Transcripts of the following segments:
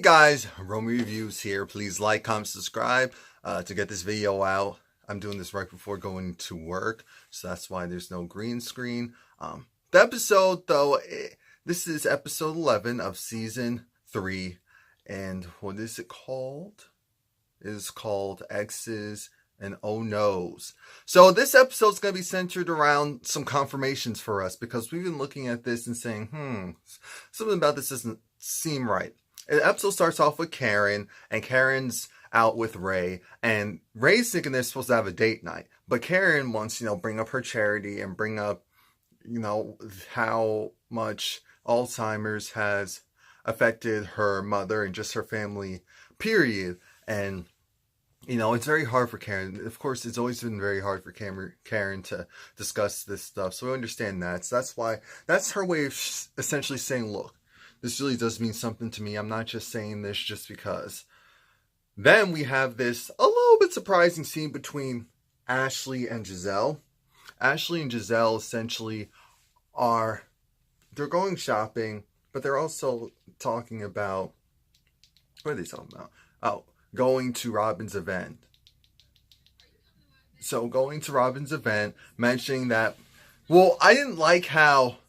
guys, Romie Reviews here. Please like, comment, subscribe to get this video out. I'm doing this right before going to work, so that's why there's no green screen. The episode, though, this is episode 11 of season 3, and what is it called? It is called X's and Oh No's. So this episode's going to be centered around some confirmations for us, because we've been looking at this and saying, something about this doesn't seem right. The episode starts off with Karen, and Karen's out with Ray, and Ray's thinking they're supposed to have a date night, but Karen wants, bring up her charity and bring up, how much Alzheimer's has affected her mother and just her family, period. And it's very hard for Karen. Of course, it's always been very hard for Karen to discuss this stuff, so we understand that. So that's her way of essentially saying, look, this really does mean something to me. I'm not just saying this just because. Then we have this a little bit surprising scene between Ashley and Gizelle. Ashley and Gizelle essentially they're going shopping, but they're also talking about, what are they talking about? Oh, going to Robyn's event. So going to Robyn's event, mentioning that, well, I didn't like how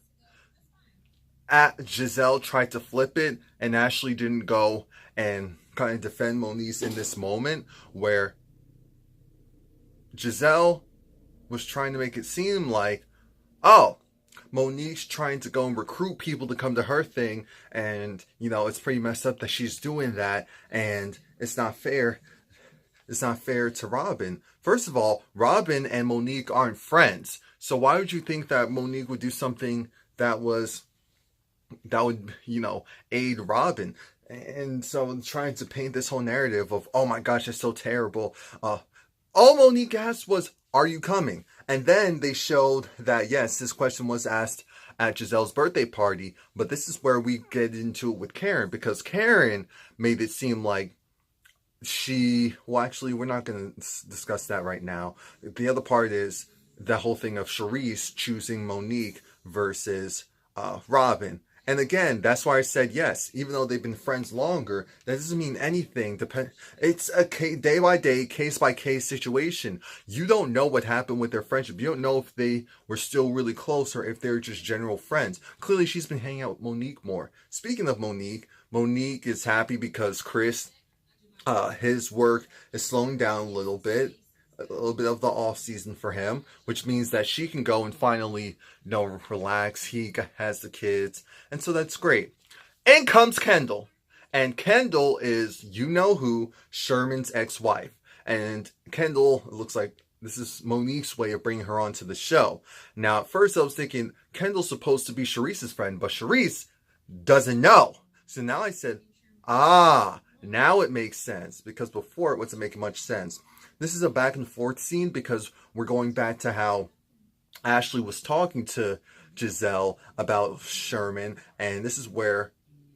Gizelle tried to flip it, and Ashley didn't go and kind of defend Monique in this moment, where Gizelle was trying to make it seem like, oh, Monique's trying to go and recruit people to come to her thing, and it's pretty messed up that she's doing that, and it's not fair. It's not fair to Robyn. First of all, Robyn and Monique aren't friends, so why would you think that Monique would do something that would aid Robyn? And so I'm trying to paint this whole narrative of, oh my gosh, it's so terrible. All Monique asked was, are you coming? And then they showed that, yes, this question was asked at Gizelle's birthday party, but this is where we get into it with Karen, because Karen made it seem like actually, we're not going to discuss that right now. The other part is the whole thing of Charisse choosing Monique versus Robyn. And again, that's why I said yes. Even though they've been friends longer, that doesn't mean anything. It's a day-by-day, case-by-case situation. You don't know what happened with their friendship. You don't know if they were still really close or if they're just general friends. Clearly, she's been hanging out with Monique more. Speaking of Monique, Monique is happy because Chris, his work is slowing down a little bit of the off season for him, which means that she can go and finally, relax. He has the kids, and so that's great. In comes Kendall, and Kendall is, who, Sherman's ex-wife, and Kendall, it looks like this is Monique's way of bringing her onto the show. Now, at first I was thinking Kendall's supposed to be Charisse's friend, but Charisse doesn't know. So now I said, now it makes sense, because before it wasn't making much sense. This is a back and forth scene, because we're going back to how Ashley was talking to Gizelle about Sherman, and this is where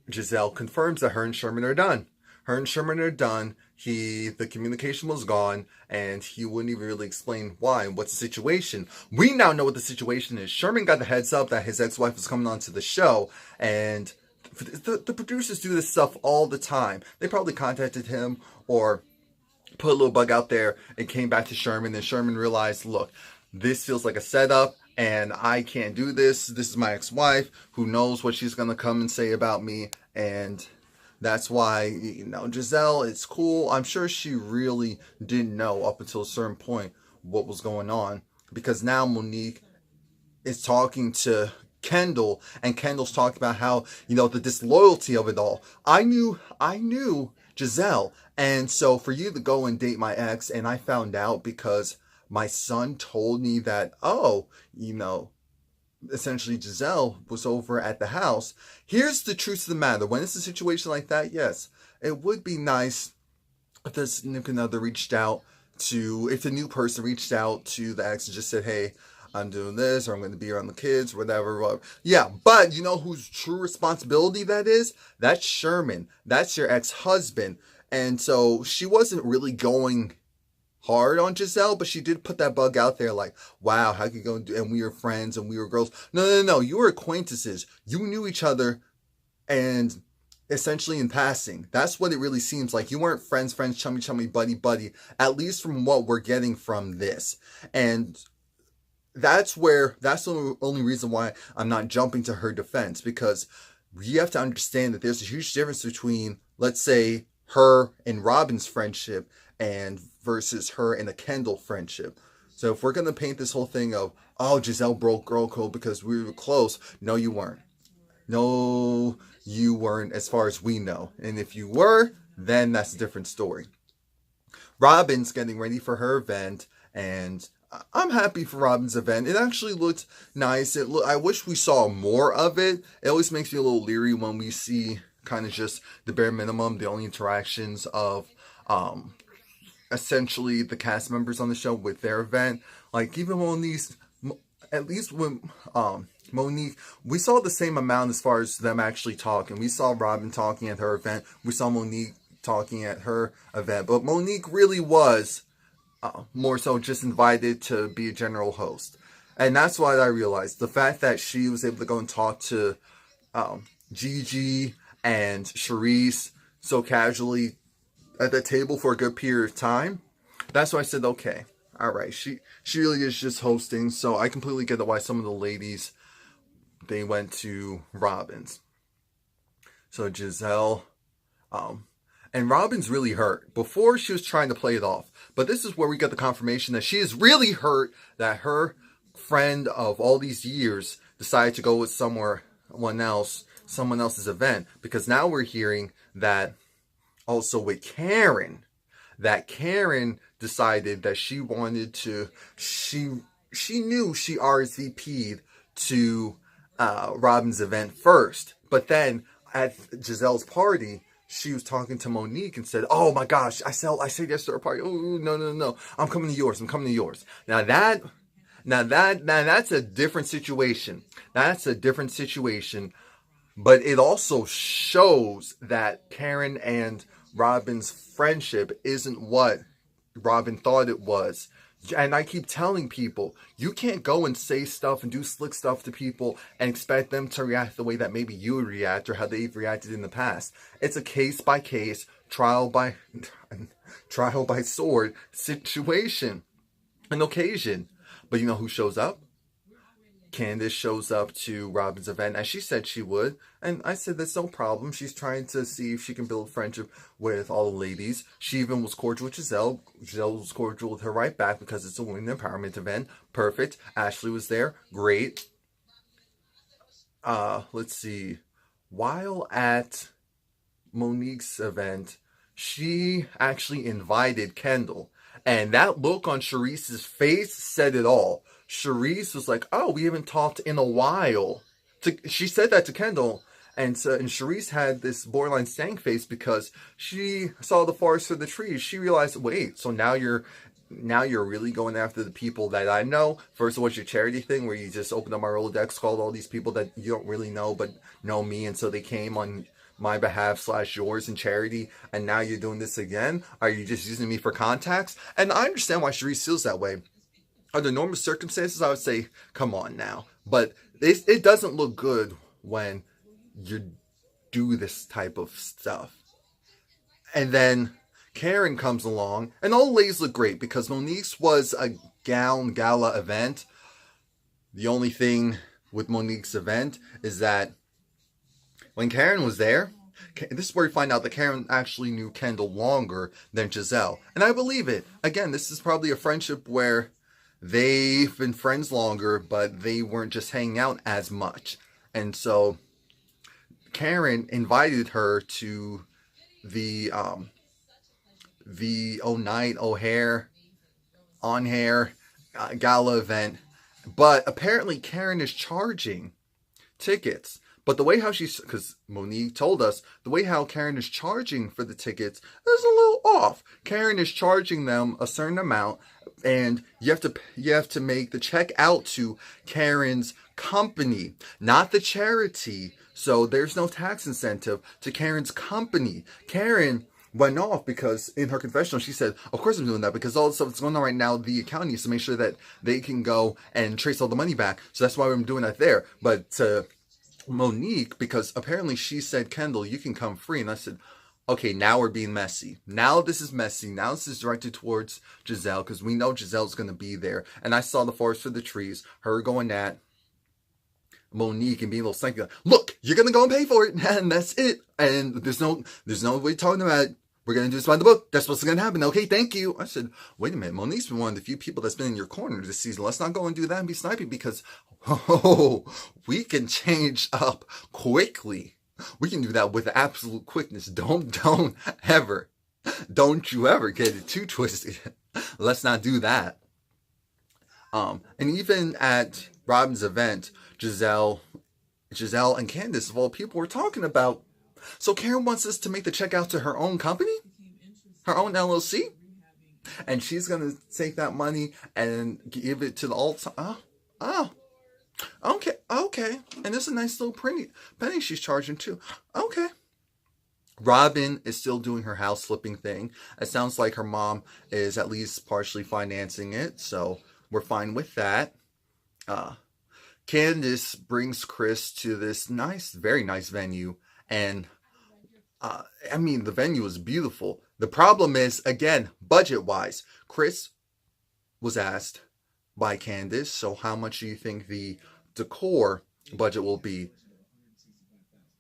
Gizelle confirms that her and Sherman are done. Her and Sherman are done. The communication was gone, and he wouldn't even really explain why and what's the situation. We now know what the situation is. Sherman got the heads up that his ex-wife was coming onto the show, and the producers do this stuff all the time. They probably contacted him or put a little bug out there and came back to Sherman, and Sherman realized, look, this feels like a setup, and I can't do this. This is my ex-wife. Who knows what she's going to come and say about me, and that's why, Gizelle, it's cool. I'm sure she really didn't know up until a certain point what was going on, because now Monique is talking to Kendall, and Kendall's talking about how, the disloyalty of it all. I knew Gizelle, and so for you to go and date my ex, and I found out because my son told me that, essentially Gizelle was over at the house. Here's the truth of the matter. When it's a situation like that, yes, it would be nice if the significant other if the new person reached out to the ex and just said, hey, I'm doing this, or I'm going to be around the kids, whatever. Yeah, but you know whose true responsibility that is? That's Sherman. That's your ex-husband. And so she wasn't really going hard on Gizelle, but she did put that bug out there like, wow, how could you go and we were friends and we were girls. No. You were acquaintances. You knew each other, and essentially in passing. That's what it really seems like. You weren't friends, chummy, chummy, buddy, buddy, at least from what we're getting from this. And that's the only reason why I'm not jumping to her defense, because you have to understand that there's a huge difference between, let's say, her and Robyn's friendship and versus her and a Kendall friendship. So if we're going to paint this whole thing of, oh, Gizelle broke girl code because we were close, no, you weren't. No, you weren't, as far as we know. And if you were, then that's a different story. Robyn's getting ready for her event, and I'm happy for Robyn's event. It actually looked nice. I wish we saw more of it. It always makes me a little leery when we see kind of just the bare minimum, the only interactions of essentially the cast members on the show with their event. Like, even when these, at least when Monique, we saw the same amount as far as them actually talking. We saw Robyn talking at her event. We saw Monique talking at her event. But Monique really was more so just invited to be a general host. And that's what I realized. The fact that she was able to go and talk to Gigi and Charisse so casually at the table for a good period of time, that's why I said, okay, all right, she really is just hosting. So I completely get why some of the ladies, they went to Robyn's. So Gizelle, and Robyn's really hurt. Before, she was trying to play it off, but this is where we get the confirmation that she is really hurt that her friend of all these years decided to go with someone else's event, because now we're hearing that also with Karen, that Karen decided that she wanted to, she knew she RSVP'd to Robyn's event first, but then at Gizelle's party, she was talking to Monique and said, "Oh my gosh, I said yes to her party. Oh, no, I'm coming to yours. Now that's a different situation. That's a different situation. But it also shows that Karen and Robyn's friendship isn't what Robyn thought it was. And I keep telling people, you can't go and say stuff and do slick stuff to people and expect them to react the way that maybe you would react or how they've reacted in the past. It's a case by case, trial by sword situation, an occasion. But you know who shows up? Candace shows up to Robyn's event, as she said she would. And I said, that's no problem. She's trying to see if she can build friendship with all the ladies. She even was cordial with Gizelle. Gizelle was cordial with her right back because it's a women empowerment event. Perfect. Ashley was there. Great. Let's see. While at Monique's event, she actually invited Kendall. And that look on Charisse's face said it all. Charisse was like, "Oh, we haven't talked in a while." She said that to Kendall, and Charisse had this borderline stank face because she saw the forest for the trees. She realized, wait, so now you're really going after the people that I know. First, it was your charity thing where you just opened up my Rolodex, called all these people that you don't really know but know me, and so they came on my behalf / yours in charity, and now you're doing this again? Are you just using me for contacts? And I understand why Charisse feels that way. Under normal circumstances, I would say, come on now. But it doesn't look good when you do this type of stuff. And then Karen comes along, and all the ladies look great because Monique's was a gala event. The only thing with Monique's event is that when Karen was there, this is where we find out that Karen actually knew Kendall longer than Gizelle. And I believe it. Again, this is probably a friendship where they've been friends longer, but they weren't just hanging out as much. And so Karen invited her to the O'Night O'Hare on hair gala event. But apparently Karen is charging tickets. But the way how because Monique told us, the way how Karen is charging for the tickets is a little off. Karen is charging them a certain amount, and you have to make the check out to Karen's company, not the charity. So there's no tax incentive to Karen's company. Karen went off because in her confessional she said, of course I'm doing that because all the stuff that's going on right now, the accounting needs to make sure that they can go and trace all the money back. So that's why I'm doing that there. But Monique, because apparently she said, Kendall, you can come free. And I said, okay, now we're being messy. Now this is messy. Now this is directed towards Gizelle, because we know Giselle's going to be there. And I saw the forest for the trees, her going at Monique and being a little psychic. Look, you're going to go and pay for it. And that's it. And there's no way talking about it. We're going to do this by the book. That's what's going to happen. Okay, thank you. I said, wait a minute. Monique's been one of the few people that's been in your corner this season. Let's not go and do that and be snipey, because we can change up quickly. We can do that with absolute quickness. Don't you ever get it too twisted. Let's not do that. And even at Robyn's event, Gizelle and Candace, of all people, were talking about, so Karen wants us to make the check out to her own company, her own LLC, and she's going to take that money and give it to the alt. Okay. And there's a nice little penny she's charging too. Okay. Robyn is still doing her house flipping thing. It sounds like her mom is at least partially financing it, so we're fine with that. Candace brings Chris to this very nice venue, and I mean, the venue is beautiful. The problem is, again, budget-wise, Chris was asked by Candace, so how much do you think the decor budget will be?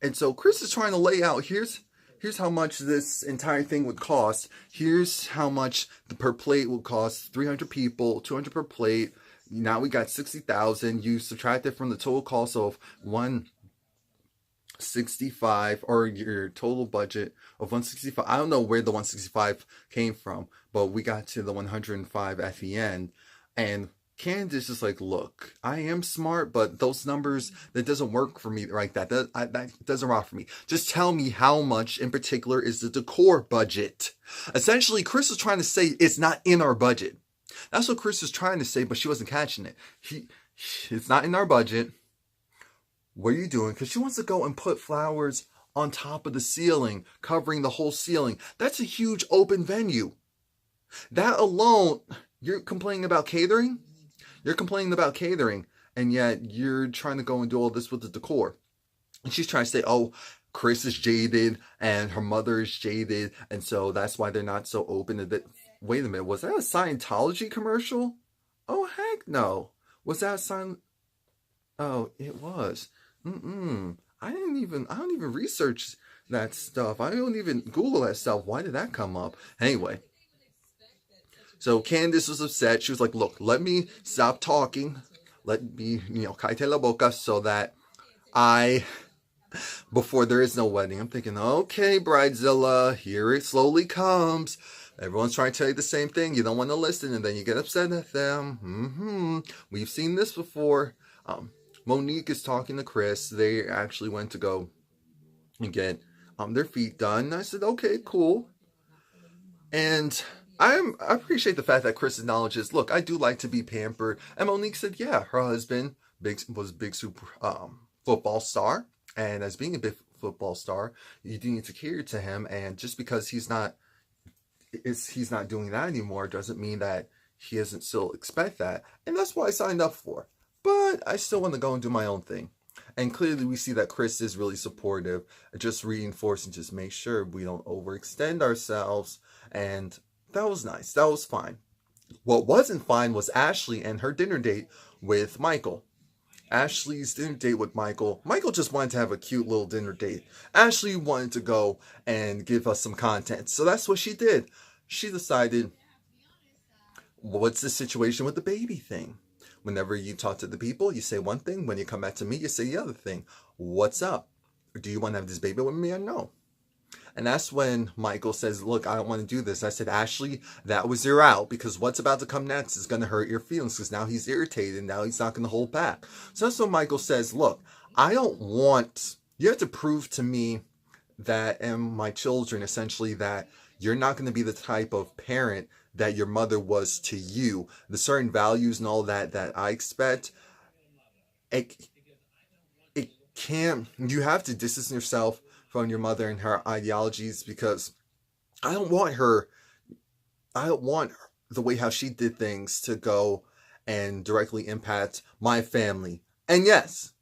And so Chris is trying to lay out, here's how much this entire thing would cost. Here's how much the per plate would cost. 300 people, 200 per plate. Now we got 60,000. You subtract it from the total cost of 165, or your total budget of 165. I don't know where the 165 came from, but we got to the 105 at the end. And Candace is like, look, I am smart, but those numbers, that doesn't work for me like that. That doesn't rock for me. Just tell me how much in particular is the decor budget. Essentially, Chris is trying to say it's not in our budget. That's what Chris is trying to say, but she wasn't catching it. It's not in our budget. What are you doing? Because she wants to go and put flowers on top of the ceiling, covering the whole ceiling. That's a huge open venue. That alone, you're complaining about catering? You're complaining about catering, and yet you're trying to go and do all this with the decor. And she's trying to say, oh, Chris is jaded, and her mother is jaded, and so that's why they're not so open to it. Wait a minute, was that a Scientology commercial? Oh, heck no. Was that Oh, it was. I don't even research that stuff. I don't even Google that stuff. Why did that come up? Anyway. So Candace was upset. She was like, look, let me stop talking. Let me, cállate la boca, so that before there is no wedding. I'm thinking, okay, Bridezilla, here it slowly comes. Everyone's trying to tell you the same thing. You don't want to listen, and then you get upset at them. We've seen this before. Monique is talking to Chris. They actually went to go and get their feet done. I said, okay, cool. And I appreciate the fact that Chris acknowledges, look, I do like to be pampered. And Monique said, yeah, her husband was a big super football star. And as being a big football star, you do need to cater to him. And just because he's not doing that anymore doesn't mean that he doesn't still expect that. And that's what I signed up for. But I still want to go and do my own thing. And clearly we see that Chris is really supportive. Just reinforce and just make sure we don't overextend ourselves. And that was nice. That was fine. What wasn't fine was Ashley and her dinner date with Michael. Ashley's dinner date with Michael. Michael just wanted to have a cute little dinner date. Ashley wanted to go and give us some content. So that's what she did. She decided, what's the situation with the baby thing? Whenever you talk to the people, you say one thing. When you come back to me, you say the other thing. What's up? Do you want to have this baby with me or no? And that's when Michael says, look, I don't want to do this. I said, Ashley, that was your out, because what's about to come next is going to hurt your feelings, because now he's irritated. Now he's not going to hold back. So that's when Michael says, look, you have to prove to me that, and my children, essentially, that you're not going to be the type of parent that your mother was to you. The certain values and all that I expect, you have to distance yourself from your mother and her ideologies, because I don't want the way how she did things to go and directly impact my family. And yes,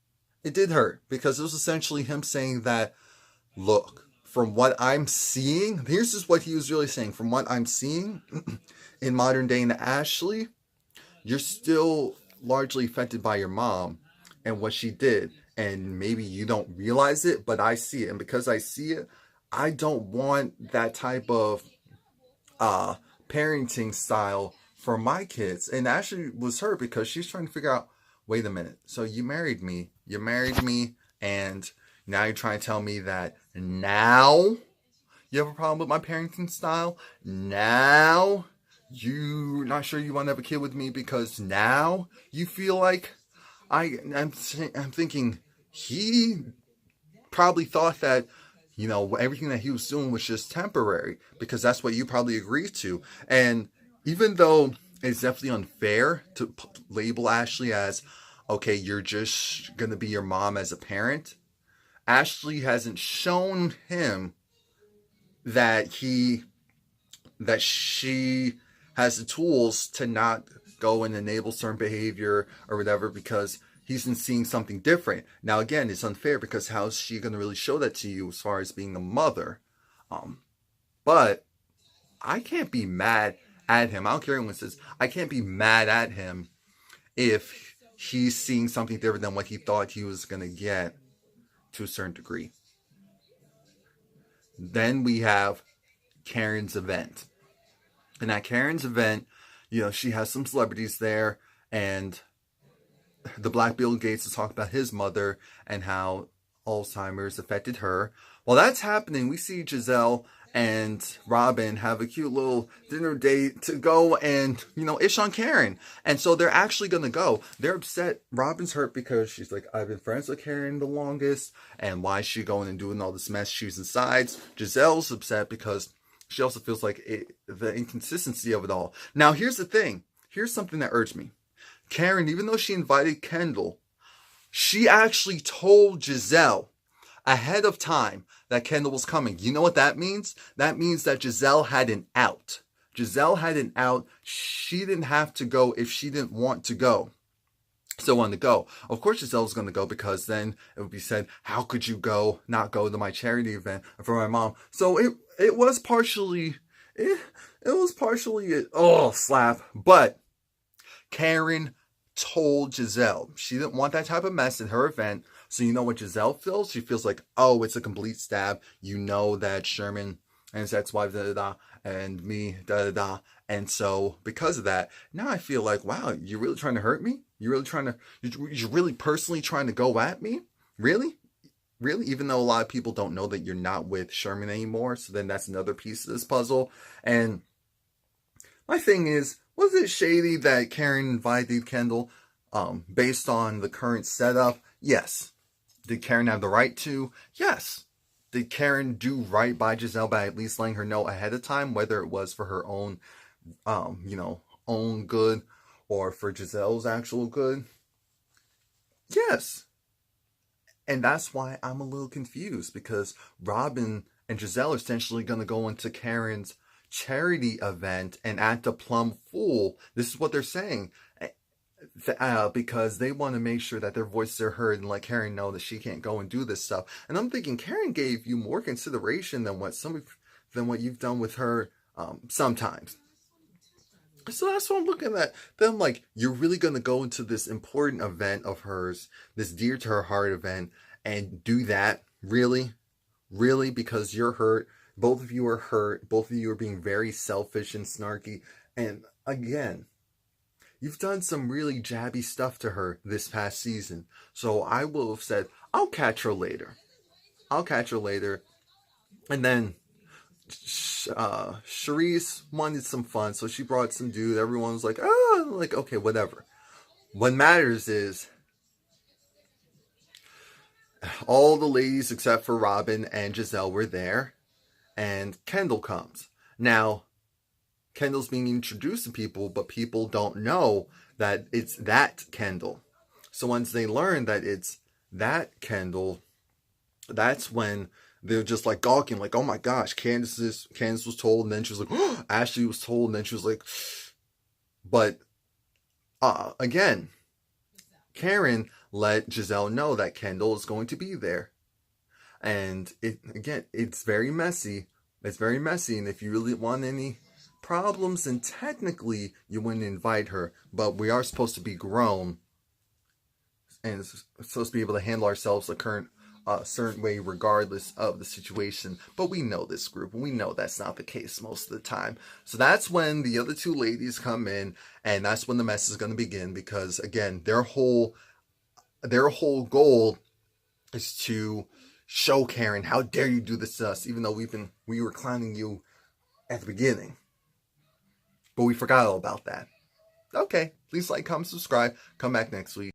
It did hurt because it was essentially him saying that, look, from what I'm seeing, here's just what he was really saying. From what I'm seeing in modern day in Ashley, you're still largely affected by your mom and what she did. And maybe you don't realize it, but I see it. And because I see it, I don't want that type of parenting style for my kids. And Ashley was hurt because she's trying to figure out, wait a minute. So you married me, and now you're trying to tell me that now you have a problem with my parenting style? Now you're not sure you want to have a kid with me because now you feel like I'm thinking he probably thought that, you know, everything that he was doing was just temporary because that's what you probably agreed to. And even though it's definitely unfair to label Ashley as, okay, you're just going to be your mom as a parent, Ashley hasn't shown him that she has the tools to not go and enable certain behavior or whatever because he's been seeing something different. Now, again, it's unfair because how's she going to really show that to you as far as being a mother? But I can't be mad at him. I don't care what anyone says. I can't be mad at him if he's seeing something different than what he thought he was going to get to a certain degree. Then we have Karen's event. And at Karen's event, you know, she has some celebrities there, and the Black Bill Gates to talk about his mother and how Alzheimer's affected her. While that's happening, we see Gizelle and Robyn have a cute little dinner date to go and, you know, ish on Karen. And so they're actually going to go. They're upset. Robyn's hurt because she's like, I've been friends with Karen the longest, and why is she going and doing all this mess, choosing sides? Giselle's upset because she also feels like the inconsistency of it all. Now, here's the thing. Here's something that irked me. Karen, even though she invited Kendall, she actually told Gizelle ahead of time that Kendall was coming. You know what that means? That means that Gizelle had an out. Gizelle had an out. She didn't have to go if she didn't want to go. Still wanted to go. Of course Giselle's going to go because then it would be said, how could you not go to my charity event for my mom? So it was partially, slap. But Karen told Gizelle she didn't want that type of mess in her event. So you know what Gizelle feels? She feels like, oh, it's a complete stab. You know that Sherman and his ex-wife, and me, And so because of that, now I feel like, wow, you're really trying to hurt me? You're really personally trying to go at me? Really? Really? Even though a lot of people don't know that you're not with Sherman anymore. So then that's another piece of this puzzle. And my thing is, was it shady that Karen invited Kendall based on the current setup? Yes. Did Karen have the right to? Yes. Did Karen do right by Gizelle by at least letting her know ahead of time, whether it was for her own, own good or for Giselle's actual good? Yes. And that's why I'm a little confused, because Robyn and Gizelle are essentially going to go into Karen's charity event and act a plumb fool. This is what they're saying. Because they want to make sure that their voices are heard and let Karen know that she can't go and do this stuff. And I'm thinking Karen gave you more consideration than what you've done with her sometimes. So that's what I'm looking at. Then I'm like, you're really going to go into this important event of hers, this dear to her heart event, and do that? Really? Really? Because you're hurt. Both of you are hurt. Both of you are being very selfish and snarky. And again, you've done some really jabby stuff to her this past season. So I will have said, I'll catch her later. And then Charisse wanted some fun, so she brought some dude. Everyone was like, okay, whatever. What matters is all the ladies except for Robyn and Gizelle were there, and Kendall comes. Now, Kendall's being introduced to people, but people don't know that it's that Kendall. So once they learn that it's that Kendall, that's when they're just like gawking, like, oh my gosh, Candace was told, and then she was like, oh, Ashley was told, and then she was like, but again, Karen let Gizelle know that Kendall is going to be there. And it's very messy. It's very messy, and if you really want any problems, then technically you wouldn't invite her. But we are supposed to be grown and supposed to be able to handle ourselves a current certain way regardless of the situation. But we know this group, and we know that's not the case most of the time. So that's when the other two ladies come in, and that's when the mess is going to begin, because again, their whole goal is to show Karen, how dare you do this to us, even though we were clowning you at the beginning. But we forgot all about that. Okay, please like, comment, subscribe. Come back next week.